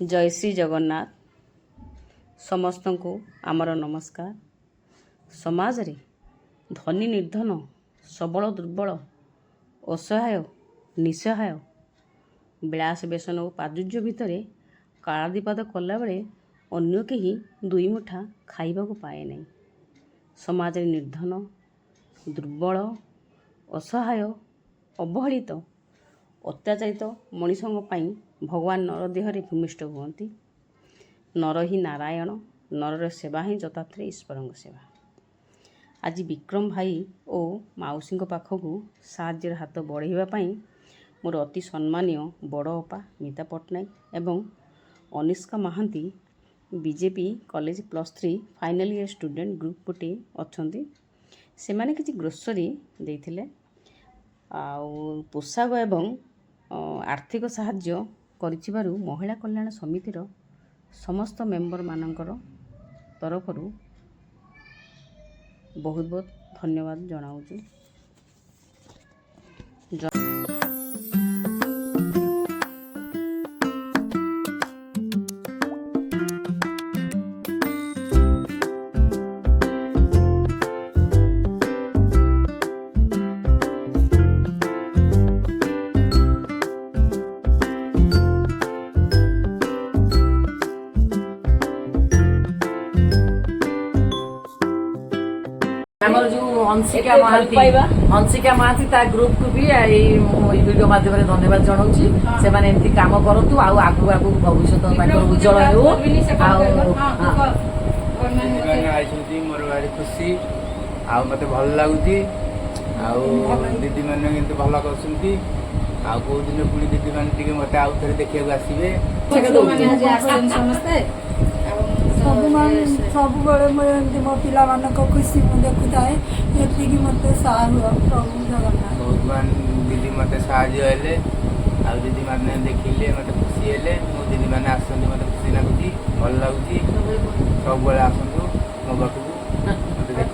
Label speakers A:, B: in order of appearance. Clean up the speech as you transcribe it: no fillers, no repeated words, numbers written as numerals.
A: जय श्री जगन्नाथ समस्त को आमर नमस्कार। समाज रे धनी निर्धन सबल दुर्बल असहाय निसहाय विलास व्यसन और प्राचुर्य भितर कालादिपात कला बेले अन्य कहीं दुई मुठा खाइबा पाए नहीं। समाज रे निर्धन दुर्बल असहाय अवहेलित अत्याचारित मनीषों भगवान नर देहरे भूमिष्ठ हुअन्ति। नर ही नारायण नरर सेवा ही यथार्थ ईश्वर सेवा। आज विक्रम भाई और माउसी पाखक साहाଯ୍यर हाथ बढ़ाइवाई मोर अति सम्मानीय बड़ अपा मीता पट्टनायक एवं Anishka Mohanty BJP college +3 final year student group गोटे अच्छा से मैंने किसी ग्रोसरी देते पोशाक एवं आर्थिक साहाय्य करिथिबारु महिला कल्याण समितिर समस्त मेंबर मानकर तरफ बहुत बहुत धन्यवाद जनाऊँ।
B: आमर जो हंसिका महांती ता ग्रुप को भी वीडियो माध्यम धन्यवाद जनाऊँ। से माने एमती काम करतु आगु आगु भविष्य उज्जवल हो।
C: मोर भारी खुशी मत भल लगुच दीदी मैंने भल कर कौ दिन पुणी दीदी मैंने मत आउ थे देखा आसवे
D: सब मो पिला खुशी देखु थाए ये मत प्रभु जगन्नाथ
C: भगवान दीदी मत साहय दीदी मैंने देखिले मत खुशी है मो दीदी मैंने आसती मत खुशी लगुच भल लगुच सब आसतु मो पाखक मत देख।